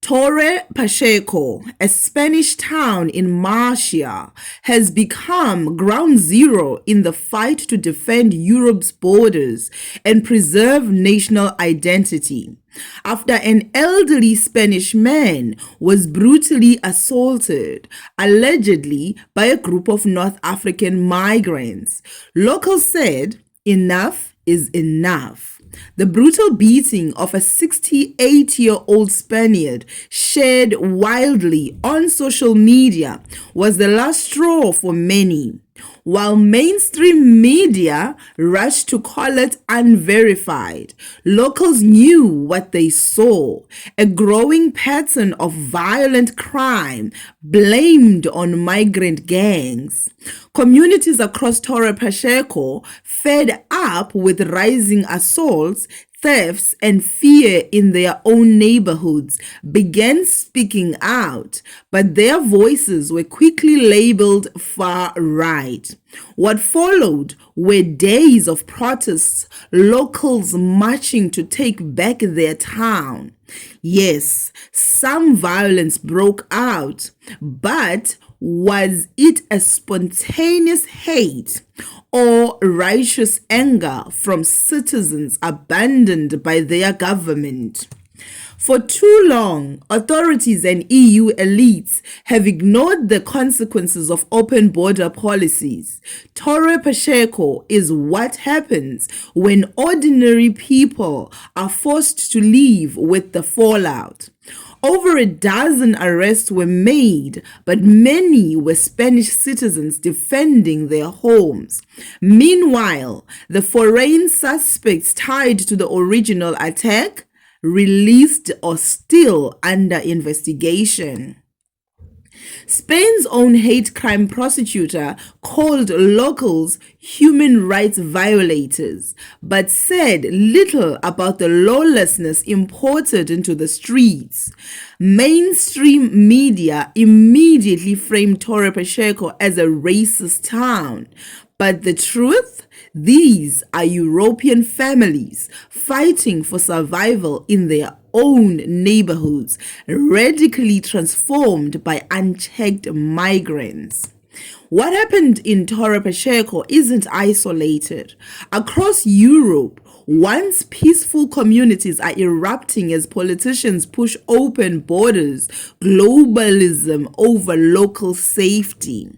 Torre Pacheco, a Spanish town in Murcia, has become ground zero in the fight to defend Europe's borders and preserve national identity, after an elderly Spanish man was brutally assaulted, allegedly by a group of North African migrants. Locals said, "Enough is enough." The brutal beating of a 68-year-old Spaniard shared wildly on social media was the last straw for many. While mainstream media rushed to call it unverified, locals knew what they saw: a growing pattern of violent crime blamed on migrant gangs. Communities across Torre Pacheco, fed up with rising assaults, thefts, and fear in their own neighborhoods, began speaking out, but their voices were quickly labeled far right. What followed were days of protests, locals marching to take back their town. Yes, some violence broke out, but was it a spontaneous hate or righteous anger from citizens abandoned by their government? For too long, authorities and EU elites have ignored the consequences of open border policies. Torre Pacheco is what happens when ordinary people are forced to live with the fallout. Over a dozen arrests were made, but many were Spanish citizens defending their homes. Meanwhile, the foreign suspects tied to the original attack, released or still under investigation. Spain's own hate crime prosecutor called locals human rights violators, but said little about the lawlessness imported into the streets. Mainstream media immediately framed Torre Pacheco as a racist town. But the truth? These are European families fighting for survival in their own neighborhoods, radically transformed by unchecked migrants. What happened in Torre Pacheco isn't isolated. Across Europe, once peaceful communities are erupting as politicians push open borders, globalism over local safety.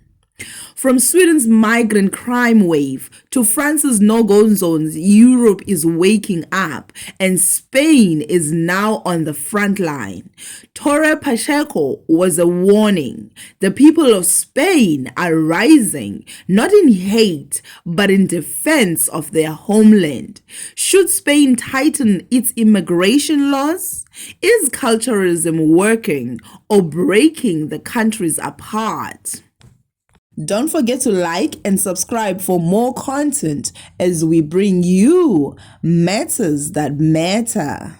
From Sweden's migrant crime wave to France's no-go zones, Europe is waking up, and Spain is now on the front line. Torre Pacheco was a warning. The people of Spain are rising, not in hate, but in defense of their homeland. Should Spain tighten its immigration laws? Is culturalism working or breaking the countries apart? Don't forget to like and subscribe for more content as we bring you matters that matter.